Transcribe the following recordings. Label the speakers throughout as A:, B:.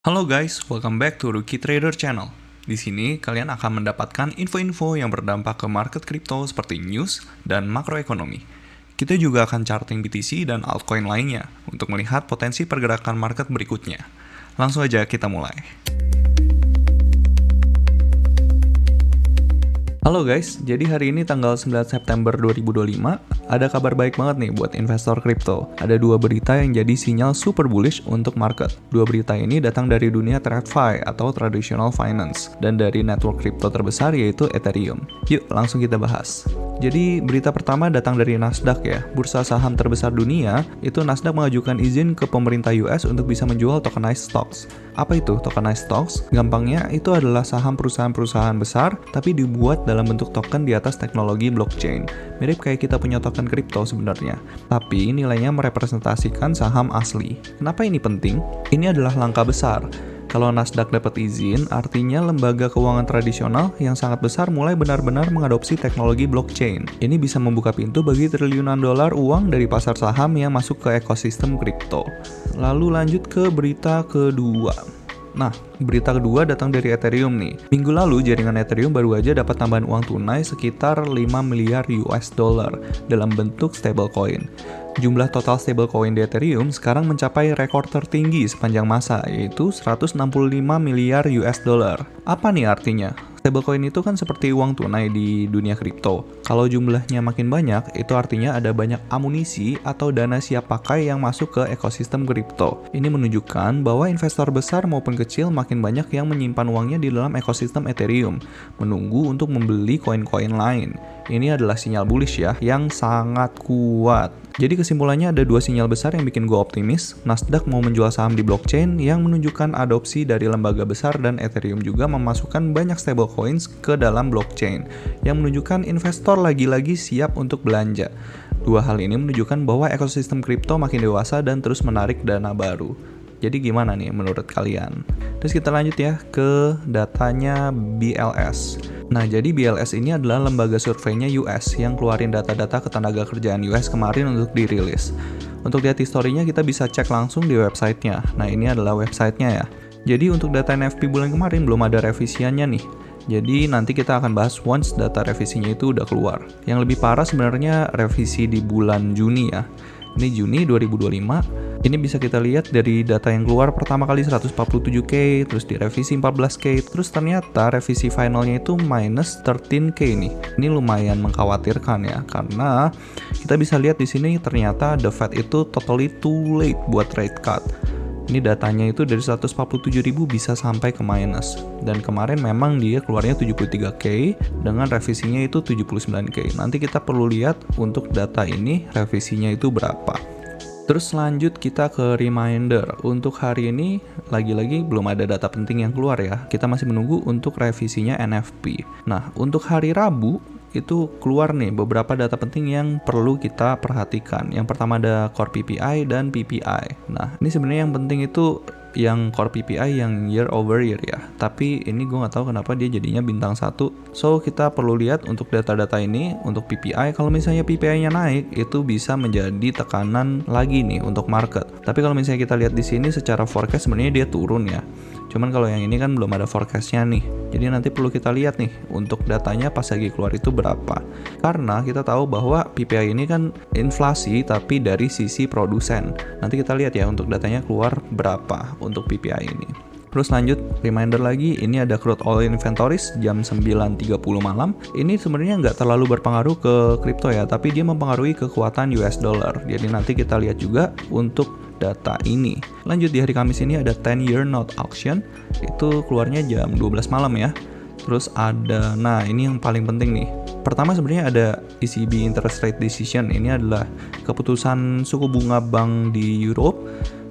A: Halo guys, welcome back to Rookie Trader Channel. Di sini kalian akan mendapatkan info-info yang berdampak ke market kripto seperti news dan makroekonomi. Kita juga akan charting BTC dan altcoin lainnya untuk melihat potensi pergerakan market berikutnya. Langsung aja kita mulai. Halo guys, jadi hari ini tanggal 9 September 2025, ada kabar baik banget nih buat investor kripto. Ada dua berita yang jadi sinyal super bullish untuk market. Dua berita ini datang dari dunia TradFi atau Traditional Finance, dan dari network kripto terbesar yaitu Ethereum. Yuk langsung kita bahas. Jadi berita pertama datang dari Nasdaq ya, bursa saham terbesar dunia. Itu Nasdaq mengajukan izin ke pemerintah US untuk bisa menjual tokenized stocks. Apa itu tokenized stocks? Gampangnya itu adalah saham perusahaan-perusahaan besar tapi dibuat dalam bentuk token di atas teknologi blockchain. Mirip kayak kita punya token kripto sebenarnya. Tapi nilainya merepresentasikan saham asli. Kenapa ini penting? Ini adalah langkah besar. Kalau Nasdaq dapat izin, artinya lembaga keuangan tradisional yang sangat besar mulai benar-benar mengadopsi teknologi blockchain. Ini bisa membuka pintu bagi triliunan dolar uang dari pasar saham yang masuk ke ekosistem kripto. Lalu lanjut ke berita kedua. Nah, berita kedua datang dari Ethereum nih. Minggu lalu, jaringan Ethereum baru aja dapat tambahan uang tunai sekitar 5 miliar US dollar dalam bentuk stablecoin. Jumlah total stablecoin di Ethereum sekarang mencapai rekor tertinggi sepanjang masa, yaitu 165 miliar US dollar. Apa nih artinya? Stablecoin itu kan seperti uang tunai di dunia kripto. Kalau jumlahnya makin banyak, itu artinya ada banyak amunisi atau dana siap pakai yang masuk ke ekosistem kripto. Ini menunjukkan bahwa investor besar maupun kecil makin banyak yang menyimpan uangnya di dalam ekosistem Ethereum, menunggu untuk membeli koin-koin lain. Ini adalah sinyal bullish ya, yang sangat kuat. Jadi kesimpulannya ada dua sinyal besar yang bikin gue optimis. Nasdaq mau menjual saham di blockchain yang menunjukkan adopsi dari lembaga besar, dan Ethereum juga memasukkan banyak stablecoins ke dalam blockchain yang menunjukkan investor lagi-lagi siap untuk belanja. Dua hal ini menunjukkan bahwa ekosistem kripto makin dewasa dan terus menarik dana baru. Jadi gimana nih menurut kalian? Terus kita lanjut ya ke datanya BLS. Nah, jadi BLS ini adalah lembaga surveinya US yang keluarin data-data ketenaga kerjaan US kemarin untuk dirilis. Untuk lihat historinya kita bisa cek langsung di websitenya. Nah, ini adalah websitenya ya. Jadi untuk data NFP bulan kemarin belum ada revisiannya nih. Jadi nanti kita akan bahas once data revisinya itu udah keluar. Yang lebih parah sebenarnya revisi di bulan Juni ya. Ini Juni 2025. Ini bisa kita lihat dari data yang keluar pertama kali 147K, terus direvisi 14K, terus ternyata revisi finalnya itu minus 13K nih. Ini lumayan mengkhawatirkan ya, karena kita bisa lihat di sini ternyata the Fed itu totally too late buat rate cut. Ini datanya itu dari 147.000 bisa sampai ke minus. Dan kemarin memang dia keluarnya 73K dengan revisinya itu 79K. Nanti kita perlu lihat untuk data ini revisinya itu berapa. Terus lanjut kita ke reminder. Untuk hari ini lagi-lagi belum ada data penting yang keluar ya. Kita masih menunggu untuk revisinya NFP. Nah, untuk hari Rabu itu keluar nih beberapa data penting yang perlu kita perhatikan. Yang pertama ada Core PPI dan PPI. Nah, ini sebenarnya yang penting itu yang Core PPI yang year over year ya. Tapi ini gue nggak tahu kenapa dia jadinya bintang 1. So kita perlu lihat untuk data-data ini. Untuk PPI, kalau misalnya PPI-nya naik, itu bisa menjadi tekanan lagi nih untuk market. Tapi kalau misalnya kita lihat di sini secara forecast sebenarnya dia turun ya. Cuman kalau yang ini kan belum ada forecast-nya nih. Jadi nanti perlu kita lihat nih untuk datanya pas lagi keluar itu berapa. Karena kita tahu bahwa PPI ini kan inflasi tapi dari sisi produsen. Nanti kita lihat ya untuk datanya keluar berapa untuk PPI ini. Terus lanjut, reminder lagi, ini ada crude oil inventories jam 9.30 malam. Ini sebenarnya nggak terlalu berpengaruh ke kripto ya, tapi dia mempengaruhi kekuatan US dollar. Jadi nanti kita lihat juga untuk data ini. Lanjut di hari Kamis ini ada 10-year note auction, itu keluarnya jam 12 malam ya. Terus ada, nah ini yang paling penting nih. Pertama sebenarnya ada ECB interest rate decision, ini adalah keputusan suku bunga bank di Europe.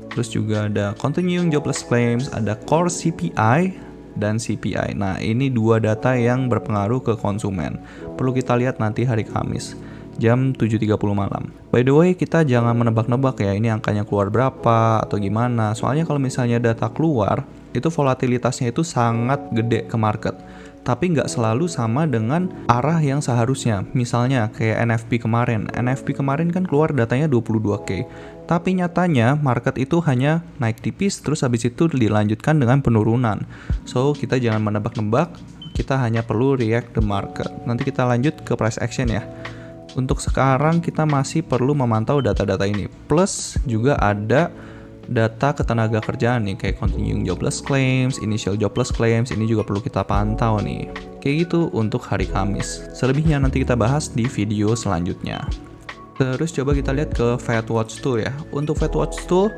A: Terus juga ada continuing jobless claims, ada core CPI dan CPI. Nah, ini dua data yang berpengaruh ke konsumen. Perlu kita lihat nanti hari Kamis jam 7.30 malam. By the way, kita jangan menebak-nebak ya ini angkanya keluar berapa atau gimana. Soalnya kalau misalnya data keluar, itu volatilitasnya itu sangat gede ke market. Tapi nggak selalu sama dengan arah yang seharusnya. Misalnya kayak NFP kemarin kan keluar datanya 22K. Tapi nyatanya market itu hanya naik tipis terus habis itu dilanjutkan dengan penurunan. So kita jangan menebak-nebak, kita hanya perlu react the market. Nanti kita lanjut ke price action ya. Untuk sekarang kita masih perlu memantau data-data ini. Plus juga ada data ketenaga kerjaan nih, kayak continuing jobless claims, initial jobless claims, ini juga perlu kita pantau nih. Kayak gitu untuk hari Kamis. Selebihnya nanti kita bahas di video selanjutnya. Terus coba kita lihat ke Fed Watch Tool ya. Untuk Fed Watch Tool,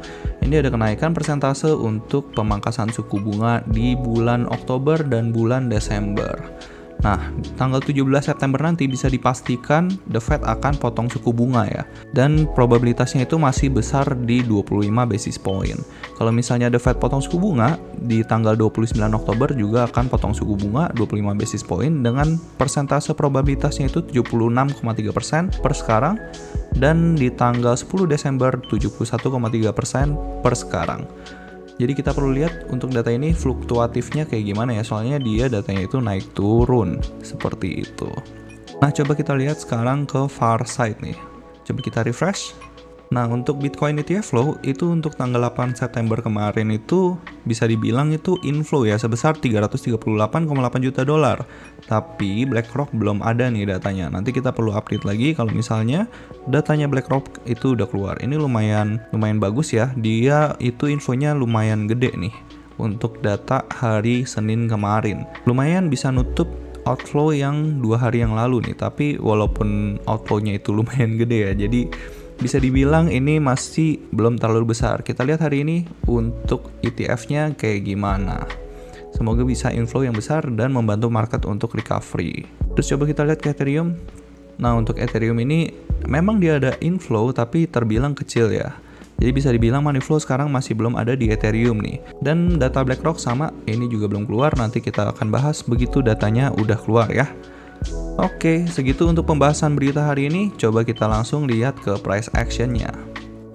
A: ini ada kenaikan persentase untuk pemangkasan suku bunga di bulan Oktober dan bulan Desember. Nah, tanggal 17 September nanti bisa dipastikan The Fed akan potong suku bunga ya. Dan probabilitasnya itu masih besar di 25 basis point. Kalau misalnya The Fed potong suku bunga, di tanggal 29 Oktober juga akan potong suku bunga 25 basis point dengan persentase probabilitasnya itu 76,3% per sekarang. Dan di tanggal 10 Desember 71,3% per sekarang. Jadi kita perlu lihat untuk data ini fluktuatifnya kayak gimana ya, soalnya dia datanya itu naik turun seperti itu. Nah coba kita lihat sekarang ke far side nih. Coba kita refresh. Nah untuk Bitcoin ETF flow itu untuk tanggal 8 September kemarin itu bisa dibilang itu inflow ya sebesar 338,8 juta dolar. Tapi BlackRock belum ada nih datanya. Nanti kita perlu update lagi kalau misalnya datanya BlackRock itu udah keluar. Ini lumayan bagus ya. Dia itu infonya lumayan gede nih untuk data hari Senin kemarin. Lumayan bisa nutup outflow yang 2 hari yang lalu nih. Tapi walaupun outflow-nya itu lumayan gede ya. Jadi bisa dibilang ini masih belum terlalu besar. Kita lihat hari ini untuk ETF-nya kayak gimana. Semoga bisa inflow yang besar dan membantu market untuk recovery. Terus coba kita lihat ke Ethereum. Nah untuk Ethereum ini memang dia ada inflow tapi terbilang kecil ya. Jadi bisa dibilang money flow sekarang masih belum ada di Ethereum nih. Dan data BlackRock sama, ini juga belum keluar. Nanti kita akan bahas begitu datanya udah keluar ya. Oke, segitu untuk pembahasan berita hari ini. Coba kita langsung lihat ke price action-nya.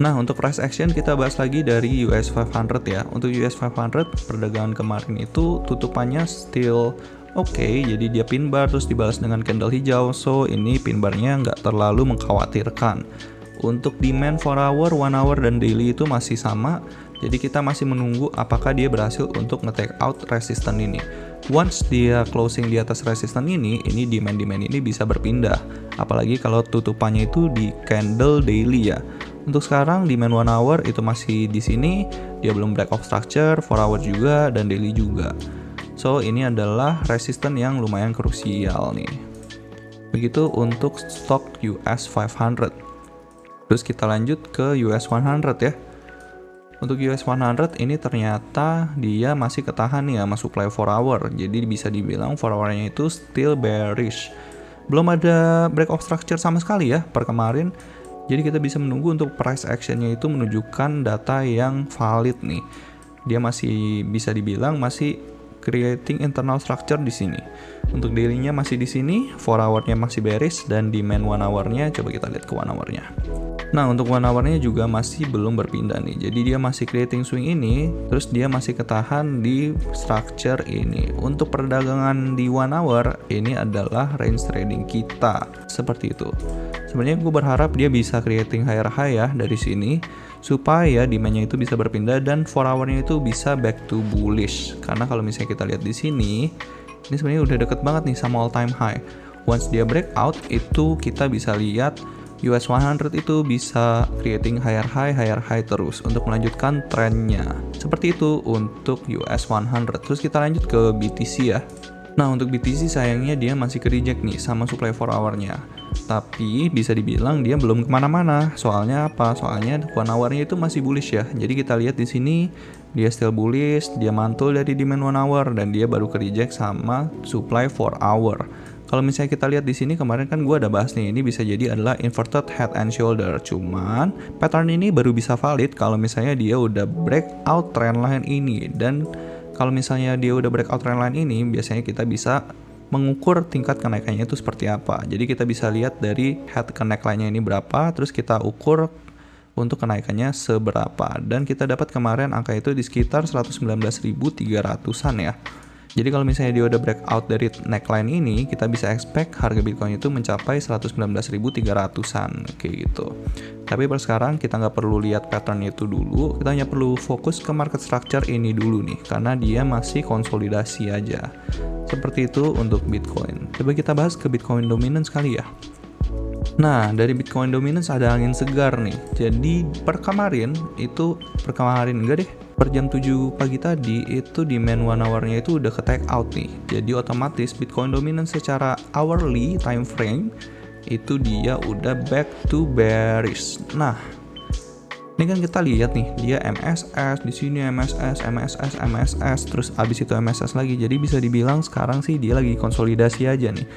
A: Nah, untuk price action kita bahas lagi dari US 500 ya. Untuk US 500, perdagangan kemarin itu tutupannya still oke. Jadi dia pin bar terus dibalas dengan candle hijau. So, ini pin barnya nggak terlalu mengkhawatirkan. Untuk demand 4 hour, 1 hour, dan daily itu masih sama. Jadi kita masih menunggu apakah dia berhasil untuk nge-take out resistance ini. Once dia closing di atas resistance ini demand ini bisa berpindah. Apalagi kalau tutupannya itu di candle daily ya. Untuk sekarang demand 1 hour itu masih di sini, dia belum break of structure, 4 hour juga dan daily juga. So ini adalah resistance yang lumayan krusial nih. Begitu untuk stok US 500. Terus kita lanjut ke US 100 ya. Untuk US 100 ini ternyata dia masih ketahan nih sama supply 4 hour. Jadi bisa dibilang 4 hour-nya itu still bearish. Belum ada break of structure sama sekali ya per kemarin. Jadi kita bisa menunggu untuk price action-nya itu menunjukkan data yang valid nih. Dia masih bisa dibilang masih creating internal structure di sini. Untuk daily-nya masih di sini, 4 hour-nya masih bearish dan demand 1 hour-nya coba kita lihat ke 1 hour-nya. Nah untuk 1 hour-nya juga masih belum berpindah nih. Jadi dia masih creating swing ini, terus dia masih ketahan di structure ini. Untuk perdagangan di 1 hour ini adalah range trading kita. Seperti itu. Sebenarnya gue berharap dia bisa creating higher high ya dari sini, supaya demand-nya itu bisa berpindah dan 4 hour-nya itu bisa back to bullish. Karena kalau misalnya kita lihat di sini, ini sebenarnya udah deket banget nih sama all time high. Once dia breakout itu kita bisa lihat US 100 itu bisa creating higher high terus untuk melanjutkan trennya. Seperti itu untuk US 100. Terus kita lanjut ke BTC ya. Nah untuk BTC sayangnya dia masih ke reject nih sama supply 4 hour-nya. Tapi bisa dibilang dia belum kemana-mana. Soalnya apa? Soalnya 1 hour-nya itu masih bullish ya. Jadi kita lihat di sini dia still bullish, dia mantul dari demand 1 hour dan dia baru ke reject sama supply 4 hour. Kalau misalnya kita lihat di sini kemarin kan gue ada bahas nih, ini bisa jadi adalah inverted head and shoulder. Cuman pattern ini baru bisa valid kalau misalnya dia udah breakout trendline ini. Dan kalau misalnya dia udah breakout trendline ini, biasanya kita bisa mengukur tingkat kenaikannya itu seperti apa. Jadi kita bisa lihat dari head ke neckline-nya ini berapa, terus kita ukur untuk kenaikannya seberapa. Dan kita dapat kemarin angka itu di sekitar 119.300-an ya. Jadi kalau misalnya dia udah breakout dari neckline ini, kita bisa expect harga Bitcoin itu mencapai 119.300-an kayak gitu. Tapi per sekarang kita nggak perlu lihat pattern itu dulu, kita hanya perlu fokus ke market structure ini dulu nih, karena dia masih konsolidasi aja. Seperti itu untuk Bitcoin. Coba kita bahas ke Bitcoin dominance kali ya. Nah, dari Bitcoin dominance ada angin segar nih. Jadi per kemarin enggak deh. Per jam 7 pagi tadi itu demand 1 hour-nya itu udah ke take out nih. Jadi otomatis Bitcoin dominance secara hourly time frame itu dia udah back to bearish. Nah, ini kan kita lihat nih, dia MSS, di sini MSS, terus abis itu MSS lagi. Jadi bisa dibilang sekarang sih dia lagi konsolidasi aja nih.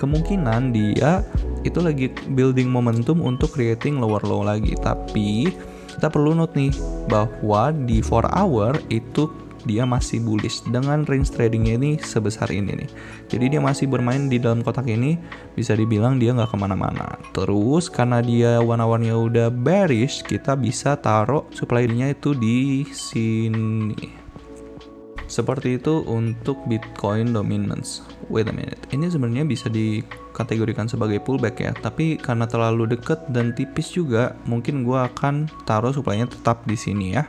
A: Kemungkinan dia itu lagi building momentum untuk creating lower low lagi. Tapi kita perlu note nih bahwa di 4 hour itu dia masih bullish dengan range tradingnya ini sebesar ini nih. Jadi dia masih bermain di dalam kotak ini, bisa dibilang dia nggak kemana-mana. Terus karena dia 1 hour-nya udah bearish, kita bisa taruh supply-nya itu di sini. Seperti itu untuk Bitcoin dominance. Wait a minute, ini sebenarnya bisa dikategorikan sebagai pullback ya, tapi karena terlalu deket dan tipis juga, mungkin gue akan taruh supply-nya tetap di sini ya.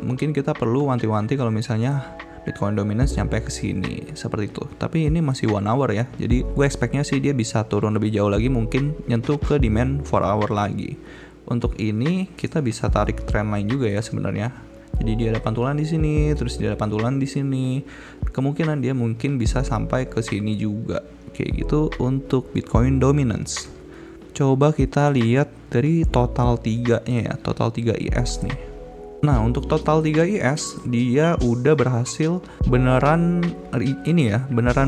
A: Mungkin kita perlu wanti-wanti kalau misalnya Bitcoin dominance nyampe ke sini, seperti itu. Tapi ini masih 1 hour ya, jadi gue expect-nya sih dia bisa turun lebih jauh lagi, mungkin nyentuh ke demand 4 hour lagi. Untuk ini kita bisa tarik trendline juga ya sebenarnya. Jadi dia ada pantulan di sini, terus dia ada pantulan di sini. Kemungkinan dia mungkin bisa sampai ke sini juga. Kayak gitu untuk Bitcoin dominance. Coba kita lihat dari total 3-nya ya, total 3 IS nih. Nah, untuk total 3 IS dia udah berhasil beneran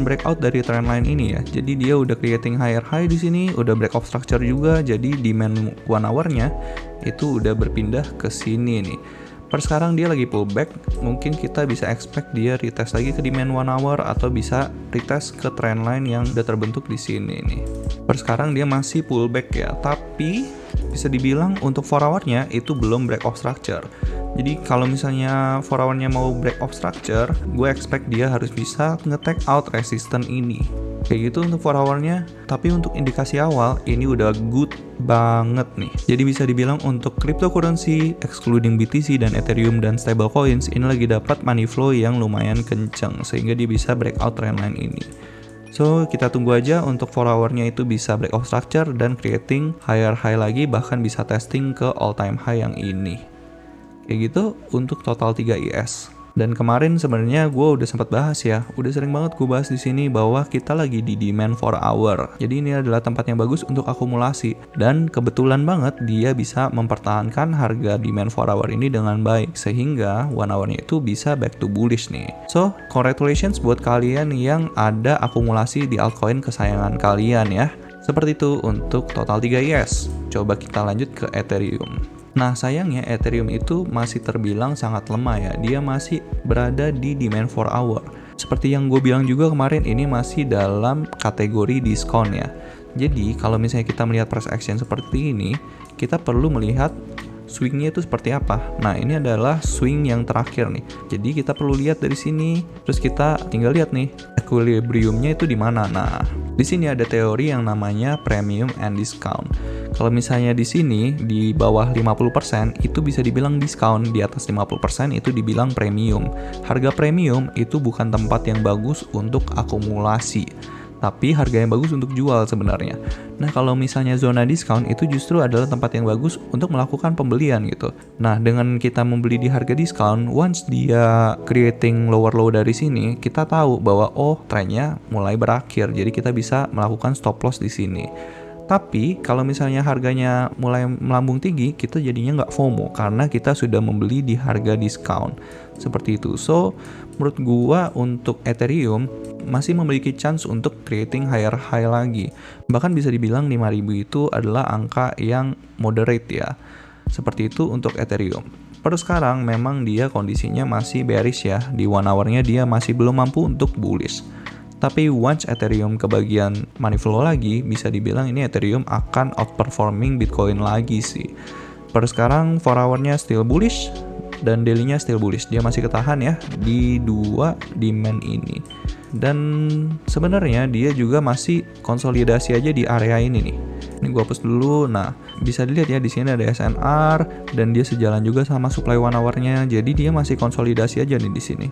A: breakout dari trendline ini ya. Jadi dia udah creating higher high di sini, udah break off structure juga. Jadi demand 1 hour-nya itu udah berpindah ke sini nih. Per sekarang dia lagi pullback, mungkin kita bisa expect dia retest lagi ke demand 1 hour atau bisa retest ke trendline yang udah terbentuk di sini nih. Per sekarang dia masih pullback ya, tapi bisa dibilang untuk 4 hour-nya itu belum break off structure. Jadi kalau misalnya 4 hour-nya mau break off structure, gue expect dia harus bisa nge-take out resistance ini. Kayak gitu untuk 4 hour-nya, tapi untuk indikasi awal ini udah good banget nih. Jadi bisa dibilang untuk cryptocurrency excluding BTC dan Ethereum dan stablecoins ini lagi dapat money flow yang lumayan kenceng sehingga dia bisa breakout trendline ini. So kita tunggu aja untuk 4 hour-nya itu bisa break off structure dan creating higher high lagi, bahkan bisa testing ke all time high yang ini. Kayak gitu untuk total 3 IS. Dan kemarin sebenarnya gue udah sempat bahas ya, udah sering banget gue bahas di sini bahwa kita lagi di demand 4 hour. Jadi ini adalah tempat yang bagus untuk akumulasi dan kebetulan banget dia bisa mempertahankan harga demand 4 hour ini dengan baik sehingga 1 hour-nya itu bisa back to bullish nih. So, congratulations buat kalian yang ada akumulasi di altcoin kesayangan kalian ya. Seperti itu untuk total 3 IS. Coba kita lanjut ke Ethereum. Nah sayangnya Ethereum itu masih terbilang sangat lemah ya, dia masih berada di demand 4 hour. Seperti yang gue bilang juga kemarin, ini masih dalam kategori diskon ya. Jadi kalau misalnya kita melihat price action seperti ini, kita perlu melihat swingnya itu seperti apa. Nah ini adalah swing yang terakhir nih. Jadi kita perlu lihat dari sini, terus kita tinggal lihat nih equilibriumnya itu di mana. Nah di sini ada teori yang namanya premium and discount. Kalau misalnya di sini di bawah 50% itu bisa dibilang diskon, di atas 50% itu dibilang premium. Harga premium itu bukan tempat yang bagus untuk akumulasi, tapi harga yang bagus untuk jual sebenarnya. Nah kalau misalnya zona diskon itu justru adalah tempat yang bagus untuk melakukan pembelian gitu. Nah dengan kita membeli di harga diskon, once dia creating lower low dari sini, kita tahu bahwa oh trennya mulai berakhir, jadi kita bisa melakukan stop loss di sini. Tapi kalau misalnya harganya mulai melambung tinggi, kita jadinya nggak FOMO karena kita sudah membeli di harga diskon. Seperti itu. So, menurut gua untuk Ethereum masih memiliki chance untuk creating higher high lagi. Bahkan bisa dibilang 5.000 itu adalah angka yang moderate ya. Seperti itu untuk Ethereum. Per sekarang memang dia kondisinya masih bearish ya. Di 1 hour-nya dia masih belum mampu untuk bullish. Tapi once Ethereum kebagian money flow lagi, bisa dibilang ini Ethereum akan outperforming Bitcoin lagi sih. Per sekarang 4 hour-nya still bullish dan daily-nya still bullish. Dia masih ketahan ya di 2 demand ini. Dan sebenarnya dia juga masih konsolidasi aja di area ini nih. Ini gua hapus dulu. Nah, bisa dilihat ya di sini ada SNR dan dia sejalan juga sama supply 1 hour-nya. Jadi dia masih konsolidasi aja nih di sini.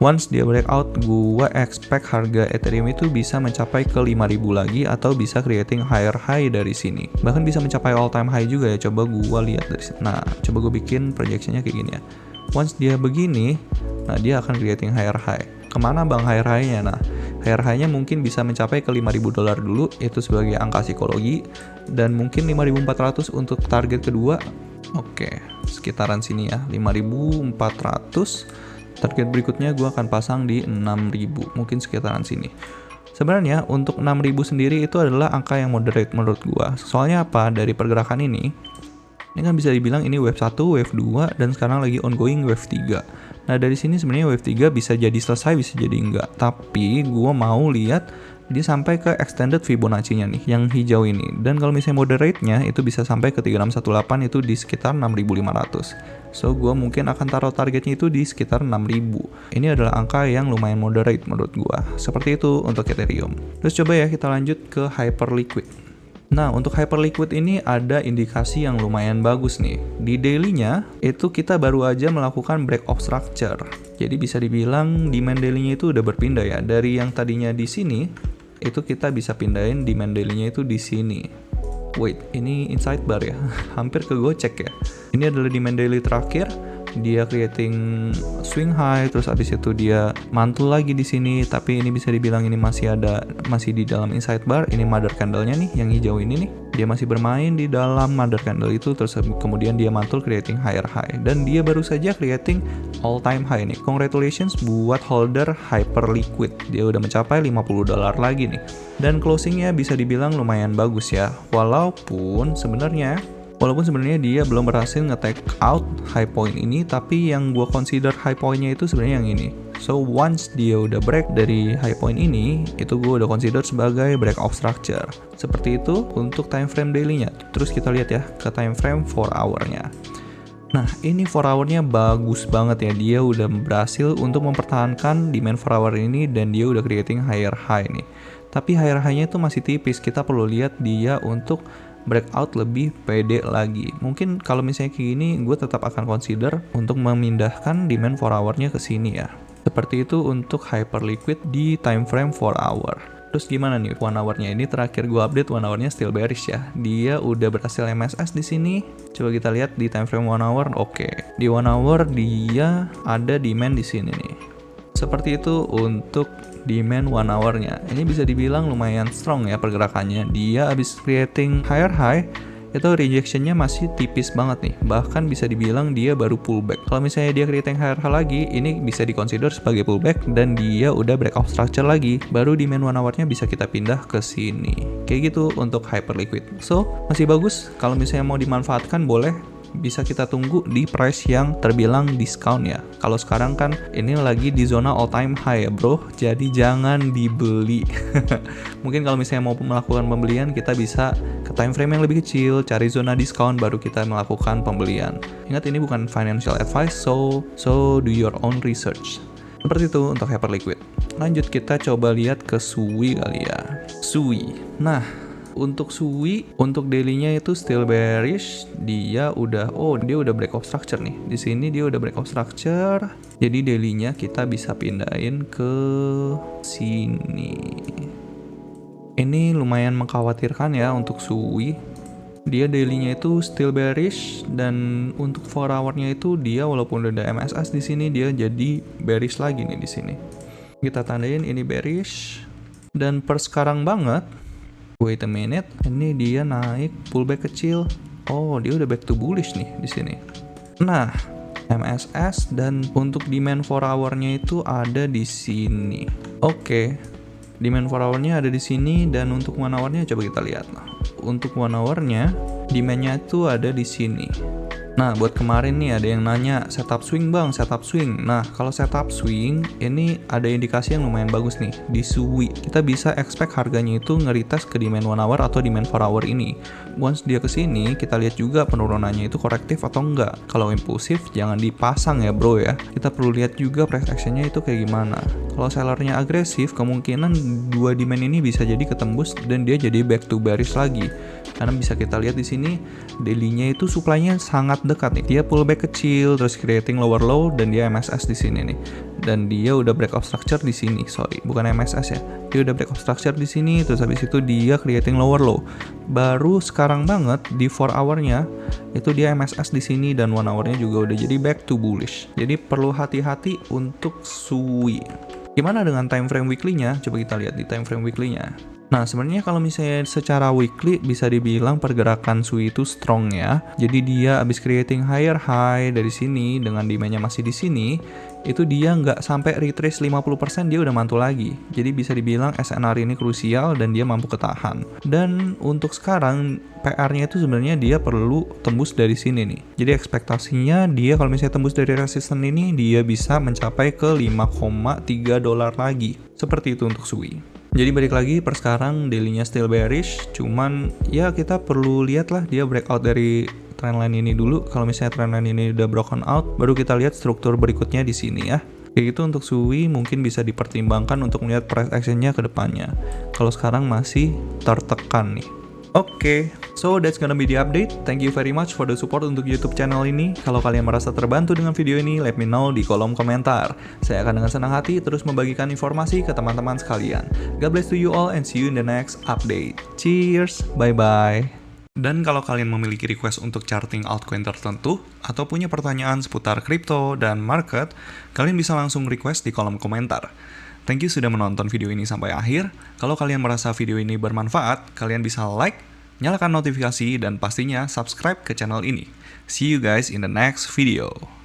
A: Once dia breakout, gua expect harga Ethereum itu bisa mencapai ke 5.000 lagi atau bisa creating higher high dari sini. Bahkan bisa mencapai all time high juga ya. Coba gua lihat dari sini. Nah, coba gua bikin projectionnya kayak gini ya. Once dia begini, nah dia akan creating higher high. Kemana bang higher high-nya? Nah, higher high-nya mungkin bisa mencapai ke 5.000 dolar dulu, itu sebagai angka psikologi, dan mungkin 5.400 untuk target kedua. Oke, sekitaran sini ya, 5.400. Target berikutnya gue akan pasang di 6.000, mungkin sekitaran sini. Sebenarnya untuk 6.000 sendiri itu adalah angka yang moderate menurut gue. Soalnya apa? Dari pergerakan ini kan bisa dibilang ini wave 1, wave 2, dan sekarang lagi ongoing wave 3. Nah dari sini sebenarnya wave 3 bisa jadi selesai, bisa jadi enggak. Tapi gue mau lihat dia sampai ke extended Fibonacci-nya nih, yang hijau ini. Dan kalau misalnya moderate-nya itu bisa sampai ke 3618, itu di sekitar 6.500. So gue mungkin akan taruh targetnya itu di sekitar 6.000. Ini adalah angka yang lumayan moderate menurut gue. Seperti itu untuk Ethereum. Terus coba ya kita lanjut ke Hyperliquid. Nah, untuk Hyperliquid ini ada indikasi yang lumayan bagus nih. Di daily-nya, itu kita baru aja melakukan break of structure. Jadi bisa dibilang demand daily-nya itu udah berpindah ya. Dari yang tadinya di sini, itu kita bisa pindahin demand daily-nya itu di sini. Wait, ini inside bar ya? Hampir kegocek ya. Ini adalah demand daily terakhir. Dia creating swing high, terus abis itu dia mantul lagi di sini, tapi ini bisa dibilang ini masih di dalam inside bar. Ini mother candle-nya nih, yang hijau ini nih, dia masih bermain di dalam mother candle itu, terus kemudian dia mantul creating higher high, dan dia baru saja creating all time high nih. Congratulations buat holder Hyperliquid, dia udah mencapai 50 dolar lagi nih, dan closingnya bisa dibilang lumayan bagus ya, walaupun sebenarnya dia belum berhasil nge-take out high point ini, tapi yang gue consider high point-nya itu sebenarnya yang ini. So once dia udah break dari high point ini, itu gue udah consider sebagai break of structure. Seperti itu untuk time frame daily-nya. Terus kita lihat ya ke time frame 4 hour-nya. Nah, ini 4 hour-nya bagus banget ya. Dia udah berhasil untuk mempertahankan demand 4 hour ini, dan dia udah creating higher high nih. Tapi higher high-nya itu masih tipis. Kita perlu lihat dia untuk breakout lebih pede lagi. Mungkin kalau misalnya kayak gini, gue tetap akan consider untuk memindahkan demand 4 hour-nya ke sini ya. Seperti itu untuk Hyperliquid di time frame 4 hour. Terus gimana nih 1 hour-nya? Ini terakhir gue update 1 hour-nya still bearish ya. Dia udah berhasil MSS di sini. Coba kita lihat di time frame 1 hour. Oke. Di 1 hour dia ada demand di sini nih. Seperti itu untuk demand 1 hour-nya. Ini bisa dibilang lumayan strong ya pergerakannya. Dia habis creating higher high, itu rejection-nya masih tipis banget nih. Bahkan bisa dibilang dia baru pullback. Kalau misalnya dia creating higher high lagi, ini bisa dikonsider sebagai pullback, dan dia udah break of structure lagi. Baru demand 1 hour-nya bisa kita pindah ke sini. Kayak gitu untuk Hyperliquid. So, masih bagus. Kalau misalnya mau dimanfaatkan boleh. Bisa kita tunggu di price yang terbilang discount ya. Kalau sekarang kan ini lagi di zona all time high ya bro, jadi jangan dibeli. Mungkin kalau misalnya mau melakukan pembelian, kita bisa ke time frame yang lebih kecil, cari zona diskon, baru kita melakukan pembelian. Ingat, ini bukan financial advice, so do your own research. Seperti itu untuk Hyperliquid. Lanjut kita coba lihat ke Sui kali ya. Sui. Nah, untuk Sui, untuk daily-nya itu still bearish. Dia udah break of structure nih. Di sini dia udah break of structure. Jadi daily-nya kita bisa pindahin ke sini. Ini lumayan mengkhawatirkan ya untuk Sui. Dia daily-nya itu still bearish, dan untuk 4 hour-nya itu dia walaupun udah MSS di sini, dia jadi bearish lagi nih di sini. Kita tandain ini bearish, dan per sekarang banget. Wait a minute, ini dia naik pullback kecil. Oh, dia udah back to bullish nih di sini. Nah, MSS, dan untuk demand 4 hour-nya itu ada di sini. Oke. Demand 4 hour-nya ada di sini, dan untuk 1 hour-nya coba kita lihat. Untuk 1 hour-nya, demand-nya itu ada di sini. Nah, buat kemarin nih ada yang nanya, setup swing bang, setup swing. Nah, kalau setup swing, ini ada indikasi yang lumayan bagus nih. Di SUI, kita bisa expect harganya itu nge-retest ke demand 1 hour atau demand 4 hour ini. Once dia kesini, kita lihat juga penurunannya itu korektif atau enggak. Kalau impulsif, jangan dipasang ya bro ya. Kita perlu lihat juga price action-nya itu kayak gimana. Kalau sellernya agresif, kemungkinan dua demand ini bisa jadi ketembus dan dia jadi back to bearish lagi. Karena bisa kita lihat di sini daily-nya itu supply-nya sangat dekat nih. Dia pullback kecil terus creating lower low dan dia MSS di sini nih. Dan dia udah break of structure di sini. Sorry, bukan MSS ya. Dia udah break of structure di sini terus habis itu dia creating lower low. Baru sekarang banget di 4 hour-nya itu dia MSS di sini dan 1 hour-nya juga udah jadi back to bullish. Jadi perlu hati-hati untuk SUI. Gimana dengan time frame weekly-nya? Coba kita lihat di time frame weekly-nya. Nah, sebenarnya kalau misalnya secara weekly bisa dibilang pergerakan SUI itu strong ya. Jadi dia abis creating higher high dari sini dengan demand-nya masih di sini, itu dia nggak sampai retrace 50% dia udah mantul lagi. Jadi bisa dibilang SNR ini krusial dan dia mampu ketahan. Dan untuk sekarang PR-nya itu sebenarnya dia perlu tembus dari sini nih. Jadi ekspektasinya dia kalau misalnya tembus dari resisten ini dia bisa mencapai ke 5,3 dolar lagi. Seperti itu untuk SUI. Jadi balik lagi per sekarang daily-nya still bearish, cuman ya kita perlu lihat lah dia breakout dari trendline ini dulu. Kalau misalnya trendline ini udah broken out, baru kita lihat struktur berikutnya di sini ya. Kayak gitu untuk SUI mungkin bisa dipertimbangkan untuk melihat price action-nya ke depannya. Kalau sekarang masih tertekan nih. Oke, so that's gonna be the update. Thank you very much for the support untuk YouTube channel ini. Kalau kalian merasa terbantu dengan video ini, let me know di kolom komentar. Saya akan dengan senang hati terus membagikan informasi ke teman-teman sekalian. God bless to you all and see you in the next update. Cheers, bye-bye. Dan kalau kalian memiliki request untuk charting altcoin tertentu, atau punya pertanyaan seputar kripto dan market, kalian bisa langsung request di kolom komentar. Thank you sudah menonton video ini sampai akhir. Kalau kalian merasa video ini bermanfaat, kalian bisa like, nyalakan notifikasi, dan pastinya subscribe ke channel ini. See you guys in the next video.